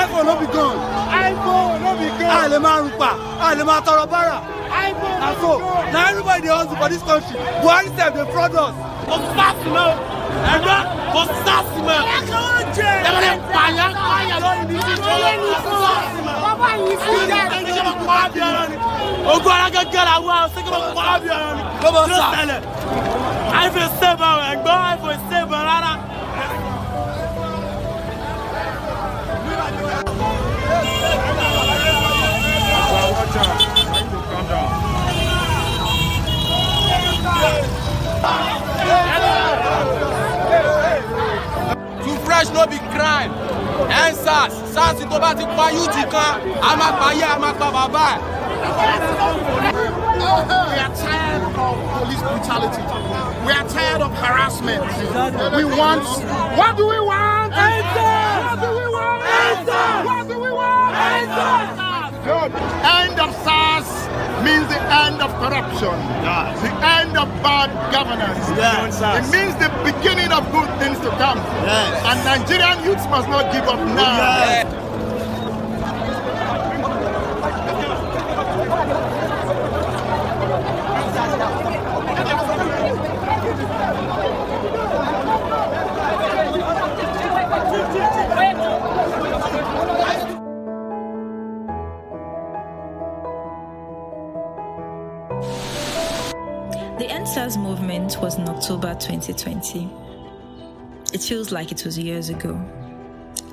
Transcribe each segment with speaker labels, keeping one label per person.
Speaker 1: iPhone no be gone. iPhone no be gone. Ah, le man rupa. Ah, le man torobara. iPhone. And so now everybody dey hustle for this country. Buhari sef dey fraud us. For SARS now. For SARS now. They dey paya lórí ní ti jọlọ. Baba yìí fi dẹ. Ẹni jẹ́ ma pa bí ara ni. Ogun ara gẹ́gẹ́ la wá. Ṣé kí wọ́n pa bí ara ni? Lọ́bọ̀ sá. iPhone save ẹ̀gbọ́n iPhone save rárá.
Speaker 2: Too fresh no be crime. ENDSARS, SARS tó bá ti pa youth kan, a máa pa yé, a máa pa bàbá.
Speaker 3: We are tired of police brutality. We are tired of harassment. We want. What do we want? ENDSARS! What do we want? ENDSARS! What do we want? ENDSARS! End of SARS means the end of corruption. Yes. The end of bad governance.
Speaker 1: Yes.
Speaker 3: It means the beginning of good things to come.
Speaker 1: Yes.
Speaker 3: And Nigerian youths must not give up now.
Speaker 1: Yes.
Speaker 4: The ENDSARS movement was in October 2020. It feels like it was years ago.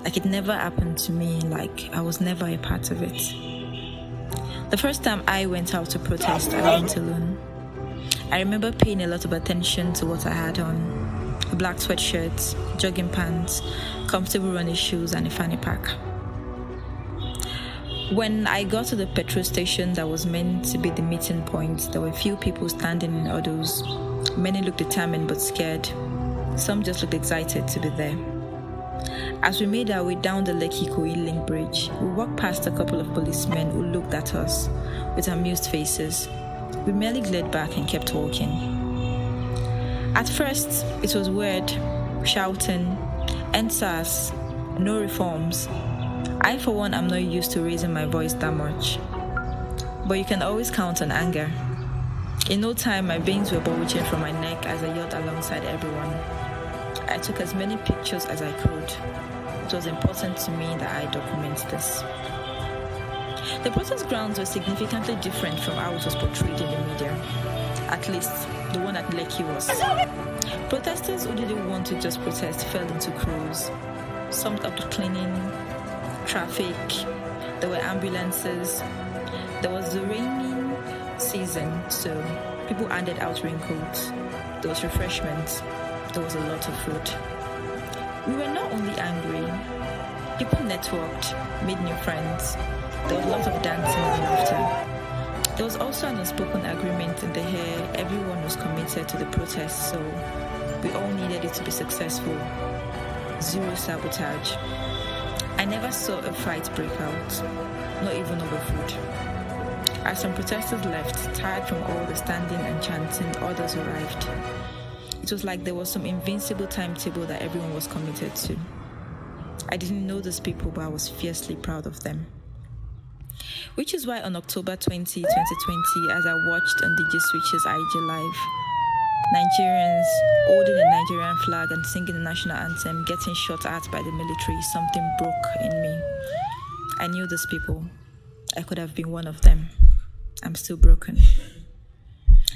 Speaker 4: Like it never happened to me, like I was never a part of it. The first time I went out to protest, I went alone. I remember paying a lot of attention to what I had on. A black sweatshirt, jogging pants, comfortable running shoes, and a fanny pack. When I got to the petrol station that was meant to be the meeting point, there were a few people standing in huddles. Many looked determined but scared. Some just looked excited to be there. As we made our way down the Lekki-Ikoyi link bridge, we walked past a couple of policemen who looked at us with amused faces. We merely glared back and kept walking. At first, it was weird, shouting, ENDSARS, no reforms. I, for one, am not used to raising my voice that much. But you can always count on anger. In no time, my veins were bulging from my neck as I yelled alongside everyone. I took as many pictures as I could. It was important to me that I document this. The protest grounds were significantly different from how it was portrayed in the media. At least, the one at Lekki was. Protesters who didn't want to just protest fell into crews, summed up to cleaning, traffic, there were ambulances, there was the rainy season, so people handed out raincoats, there was refreshments, there was a lot of food. We were not only angry, people networked, made new friends, there was a lot of dancing and laughter. There was also an unspoken agreement in the air, everyone was committed to the protest, so we all needed it to be successful. Zero sabotage. I never saw a fight break out, not even over food. As some protesters left, tired from all the standing and chanting, others arrived. It was like there was some invincible timetable that everyone was committed to. I didn't know these people, but I was fiercely proud of them. Which is why on October 20, 2020, as I watched on DJ Switch's IG Live, Nigerians holding the Nigerian flag and singing the national anthem, getting shot at by the military, something broke in me. I knew these people. I could have been one of them. I'm still broken.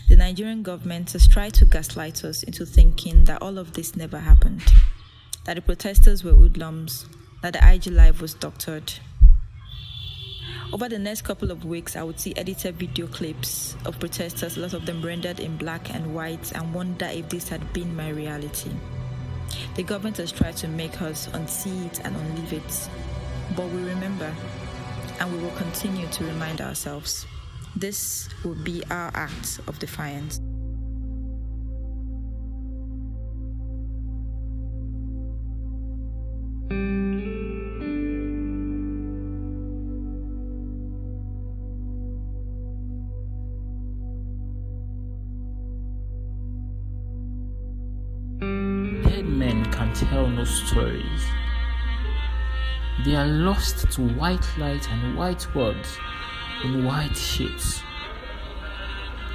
Speaker 4: The Nigerian government has tried to gaslight us into thinking that all of this never happened, that the protesters were hoodlums, that the IG Live was doctored. Over the next couple of weeks, I would see edited video clips of protesters, a lot of them rendered in black and white, and wonder if this had been my reality. The government has tried to make us unsee it and unlive it. But we remember, and we will continue to remind ourselves. This will be our act of defiance.
Speaker 5: dead men can tell no stories. They are lost to white light and white words in white sheets.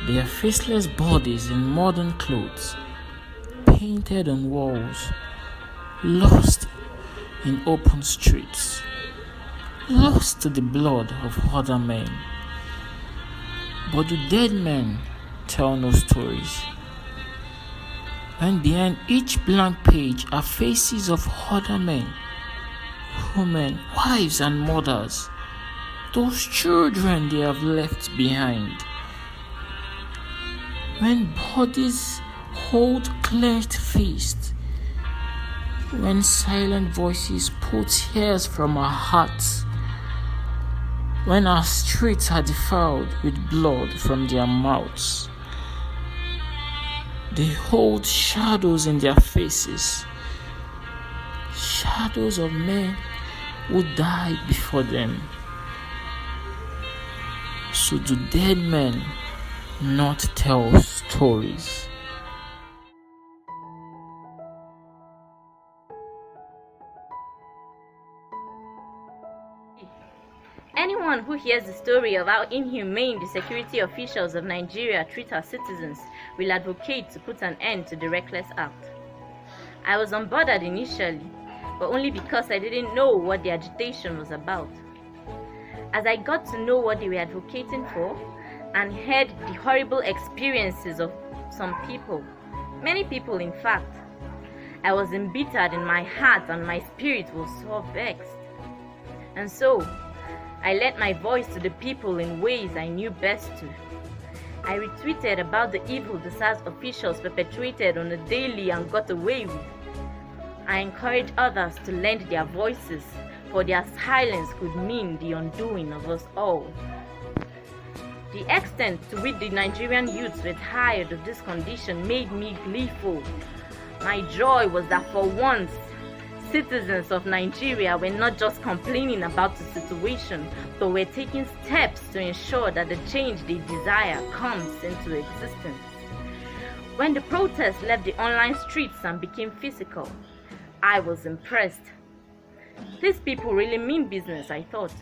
Speaker 5: Their faceless bodies in modern clothes, painted on walls, lost in open streets, lost to the blood of other men. But the dead men tell no stories. And behind each blank page are faces of other men, women, wives and mothers, those children they have left behind. When bodies hold clenched fists, when silent voices pull tears from our hearts, when our streets are defiled with blood from their mouths, they hold shadows in their faces, shadows of men who died before them. So do dead men not tell stories?
Speaker 6: Anyone who hears the story of how inhumane the security officials of Nigeria treat our citizens will advocate to put an end to the reckless act. I was unbothered initially, but only because I didn't know what the agitation was about. As I got to know what they were advocating for and heard the horrible experiences of some people, many people in fact, I was embittered in my heart and my spirit was so vexed. And so, I lent my voice to the people in ways I knew best to. I retweeted about the evil the SARS officials perpetrated on a daily and got away with. I encouraged others to lend their voices, for their silence could mean the undoing of us all. The extent to which the Nigerian youths were tired of this condition made me gleeful. My joy was that for once, citizens of Nigeria were not just complaining about the situation, but were taking steps to ensure that the change they desire comes into existence. When the protests left the online streets and became physical, I was impressed. These people really mean business, I thought.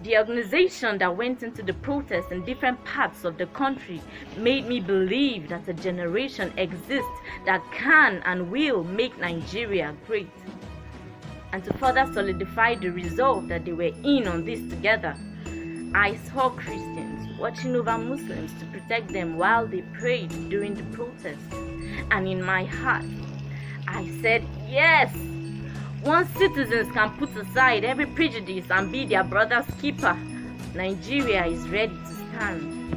Speaker 6: The organization that went into the protests in different parts of the country made me believe that a generation exists that can and will make Nigeria great. And to further solidify the resolve that they were in on this together, I saw Christians watching over Muslims to protect them while they prayed during the protests. And in my heart, I said, yes! Once citizens can put aside every prejudice and be their brother's keeper, Nigeria is ready to stand.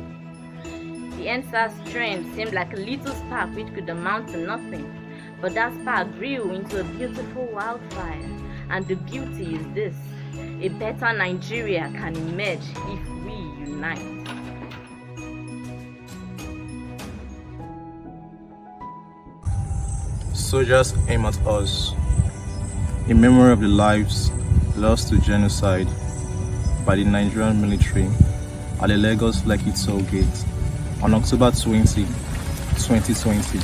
Speaker 6: The ENDSARS trend seemed like a little spark which could amount to nothing, but that spark grew into a beautiful wildfire. And the beauty is this: a better Nigeria can emerge if we unite.
Speaker 7: Soldiers aim at us. In memory of the lives lost to genocide by the Nigerian military at the Lagos Lekki toll gate on October 20, 2020.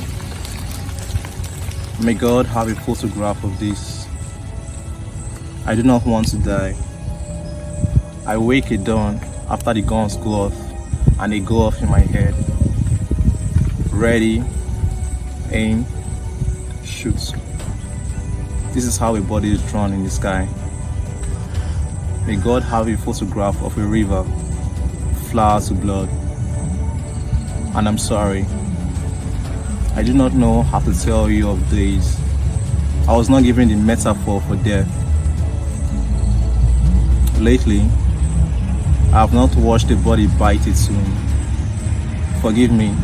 Speaker 7: May God have a photograph of this. I do not want to die. I wake at dawn after the guns go off and they go off in my head. Ready, aim, shoot. This is how a body is drawn in the sky. May God have a photograph of a river, flower to blood. And I'm sorry, I do not know how to tell you of days. I was not given the metaphor for death. Lately, I have not watched a body bite its own. Forgive me,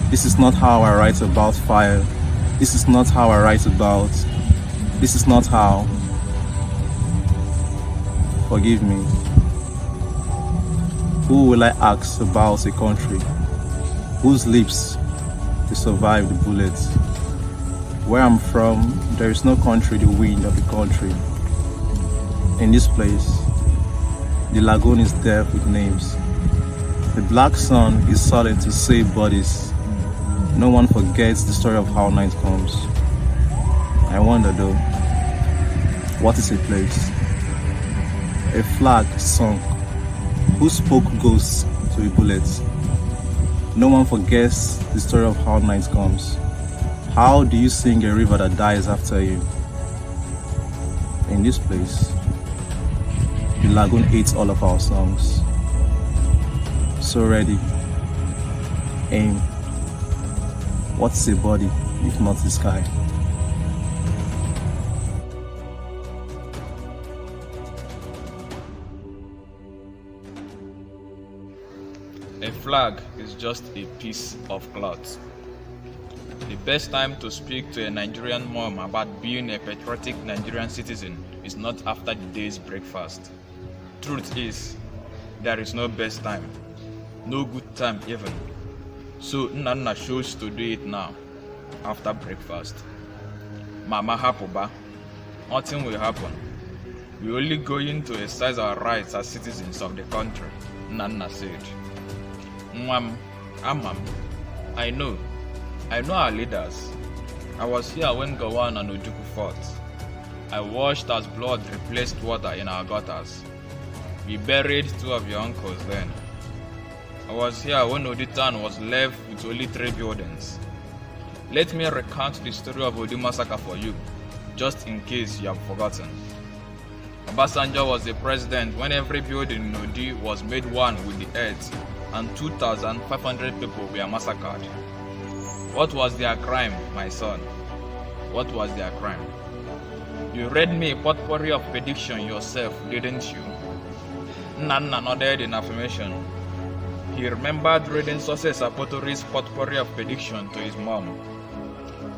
Speaker 7: this is not how I write about fire. This is not how I write about. This is not how. Forgive me. Who will I ask about a country whose lips will survive the bullets? Where I'm from, there is no country the wind of the country. In this place, the lagoon is deaf with names. The black sun is silent to save bodies. No one forgets the story of how night comes. I wonder though, what is a place? A flag sung. Who spoke ghosts to a bullet? No one forgets the story of how night comes. How do you sing a river that dies after you? In this place, the lagoon ate all of our songs. So ready, aim. What's a body if not the sky?
Speaker 8: A flag is just a piece of cloth. The best time to speak to a Nigerian mom about being a patriotic Nigerian citizen is not after the day's breakfast. Truth is, there is no best time, no good time even. So Nana chose to do it now, after breakfast. Mama hapoba, nothing will happen. We only going to exercise our rights as citizens of the country, Nana said. Mwam, Amam, I know our leaders. I was here when Gawan and Ojukwu fought. I watched as blood replaced water in our gutters. We buried 2 of your uncles then. I was here when Oditan was left with only 3 buildings. Let me recount the story of Odi massacre for you, just in case you have forgotten. Obasanjo was the president when every building in Odi was made one with the earth, and 2,500 people were massacred. What was their crime, my son? What was their crime? You read me a potpourri of prediction yourself, didn't you? Nana nodded in affirmation. He remembered reading Success Apotori's potpourri of prediction to his mom.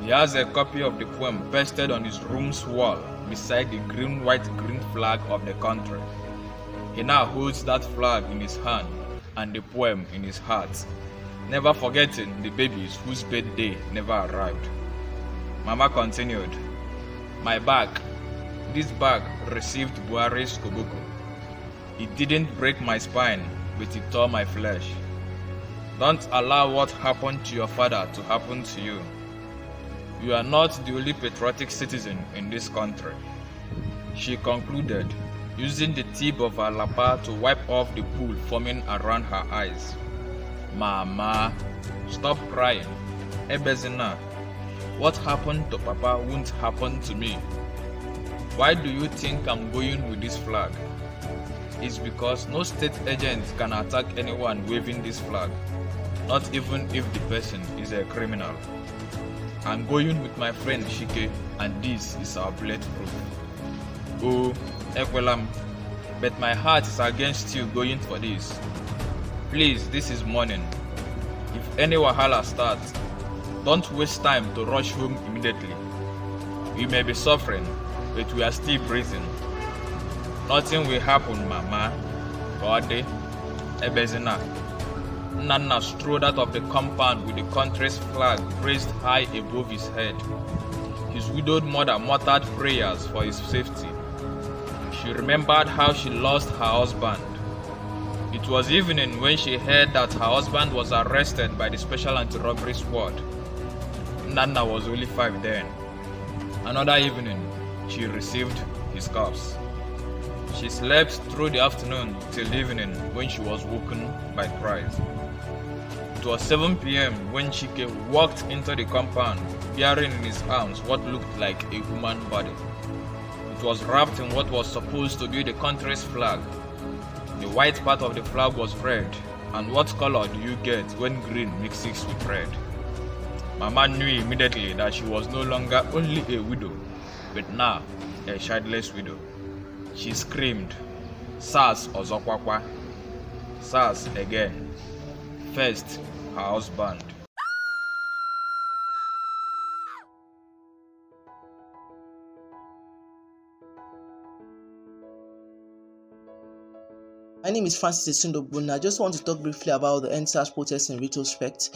Speaker 8: He has a copy of the poem pasted on his room's wall beside the green, white, green flag of the country. He now holds that flag in his hand and the poem in his heart, never forgetting the babies whose birthday never arrived. Mama continued, my bag, this bag received Buhari's Koboko. It didn't break my spine, but it tore my flesh. Don't allow what happened to your father to happen to you. You are not the only patriotic citizen in this country. She concluded, using the tip of her lapa to wipe off the pool forming around her eyes. Mama, stop crying. Ebezina, what happened to Papa won't happen to me. Why do you think I'm going with this flag? It's because no state agent can attack anyone waving this flag, not even if the person is a criminal. I'm going with my friend Shike, and this is our bulletproof. Oh, Ekwelam, but my heart is against you going for this. Please, this is morning. If any wahala starts, don't waste time to rush home immediately. We may be suffering, but we are still breathing. Nothing will happen, Mama. Bode, Ebezina. Nana strode out of the compound with the country's flag raised high above his head. His widowed mother muttered prayers for his safety. She remembered how she lost her husband. It was evening when she heard that her husband was arrested by the Special Anti-Robbery Squad. Nana was only 5 then. Another evening, she received his corpse. She slept through the afternoon till evening when she was woken by cries. It was 7 p.m. when Chike walked into the compound, bearing in his arms what looked like a human body. It was wrapped in what was supposed to be the country's flag. The white part of the flag was red, and what color do you get when green mixes with red? Mama knew immediately that she was no longer only a widow, but now a childless widow. She screamed, "SARS Ozokwakwa! SARS again!" First, her husband.
Speaker 9: My name is Francis Esundobun. I just want to talk briefly about the ENDSARS protest in Retrospect.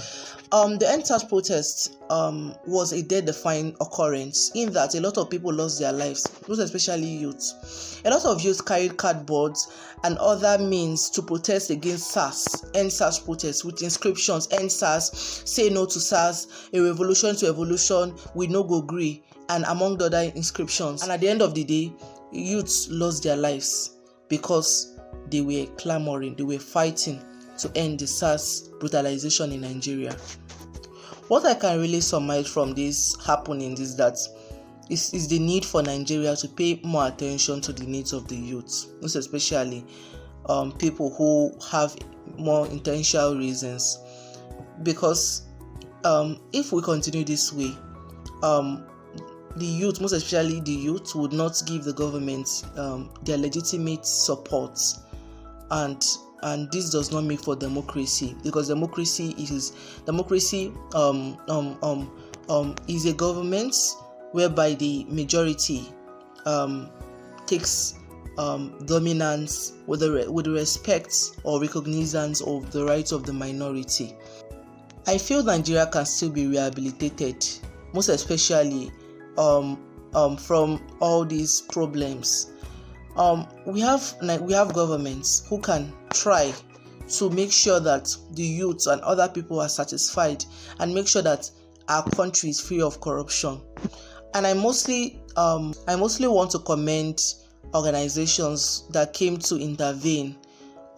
Speaker 9: The ENDSARS protest was a death-defying occurrence in that a lot of people lost their lives, most especially youth. A lot of youth carried cardboards and other means to protest against ENDSARS protest with inscriptions: ENDSARS, say no to SARS, a revolution to evolution, we no go gree, and among the other inscriptions. And at the end of the day, youths lost their lives because they were clamoring, they were fighting to end the SARS brutalization in Nigeria. What I can really surmise from this happening is that is the need for Nigeria to pay more attention to the needs of the youth, most especially people who have more intentional reasons. Because if we continue this way, the youth, most especially the youth, would not give the government their legitimate support, and this does not make for democracy, because democracy is a government whereby the majority takes dominance with respect or recognizance of the rights of the minority. I feel Nigeria can still be rehabilitated, most especially from all these problems. We have governments who can try to make sure that the youth and other people are satisfied, and make sure that our country is free of corruption. And I mostly want to commend organizations that came to intervene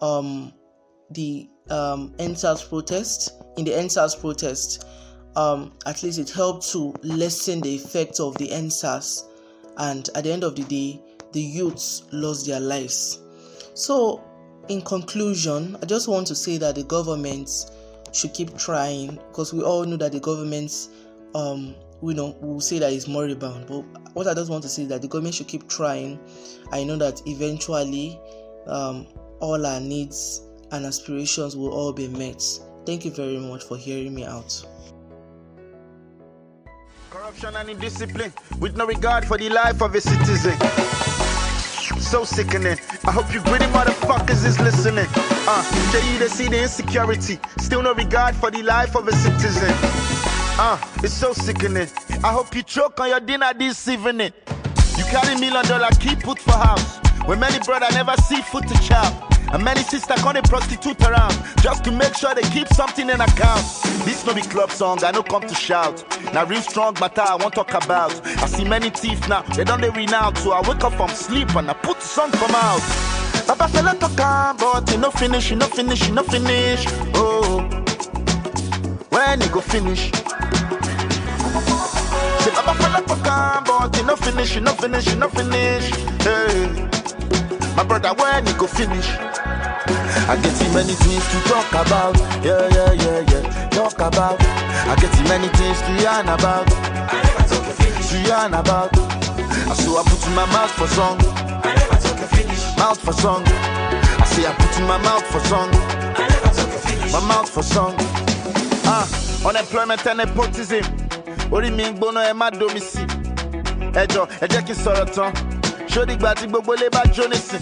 Speaker 9: the ENDSARS protest. In the ENDSARS protest, at least it helped to lessen the effect of the ENDSARS, and at the end of the day, the youths lost their lives. So, in conclusion, I just want to say that the government should keep trying, because we all know that the government, will say that it's moribund. But what I just want to say is that the government should keep trying. I know that eventually, all our needs and aspirations will all be met. Thank you very much for hearing me out.
Speaker 3: Corruption and indiscipline with no regard for the life of a citizen. So sickening. I hope you greedy motherfuckers is listening. They see the insecurity, still no regard for the life of a citizen. It's so sickening. I hope you choke on your dinner this evening. You carry $1 million key put for house, when many brother never see food to chop, and many sisters call a prostitute around just to make sure they keep something in account. This no be club song, I no come to shout. Now real strong matter I won't talk about. I see many thieves now, they don't renown. So I wake up from sleep and I put the sun come out. Papa fella talk but he no finish, he no finish, he no finish. Oh, when he go finish? Say Papa fella talk but he no finish, he no finish, he no finish. Hey, my brother, when he go finish? I get too many things to talk about. Yeah. Talk about. I get too many things to yarn about. I never talk a finish. To yarn about. So I put in my mouth for song. I never talk a finish. Mouth for song. I say I put in my mouth for song. I never talk a finish. My mouth for song. Unemployment and nepotism. Ori mi ngbono e ma domisi. Ejo, e je ki sọ̀rọ̀ tán. Show the gbati gbogbo le ba jonisi.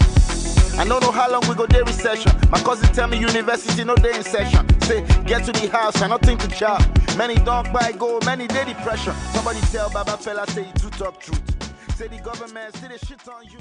Speaker 3: I don't know how long we go day recession. My cousin tell me university no day in session. Say get to the house and nothing to chop. Many don't buy gold, many day depression. Somebody tell Baba fella say he do talk truth. Say the government say they shit on you.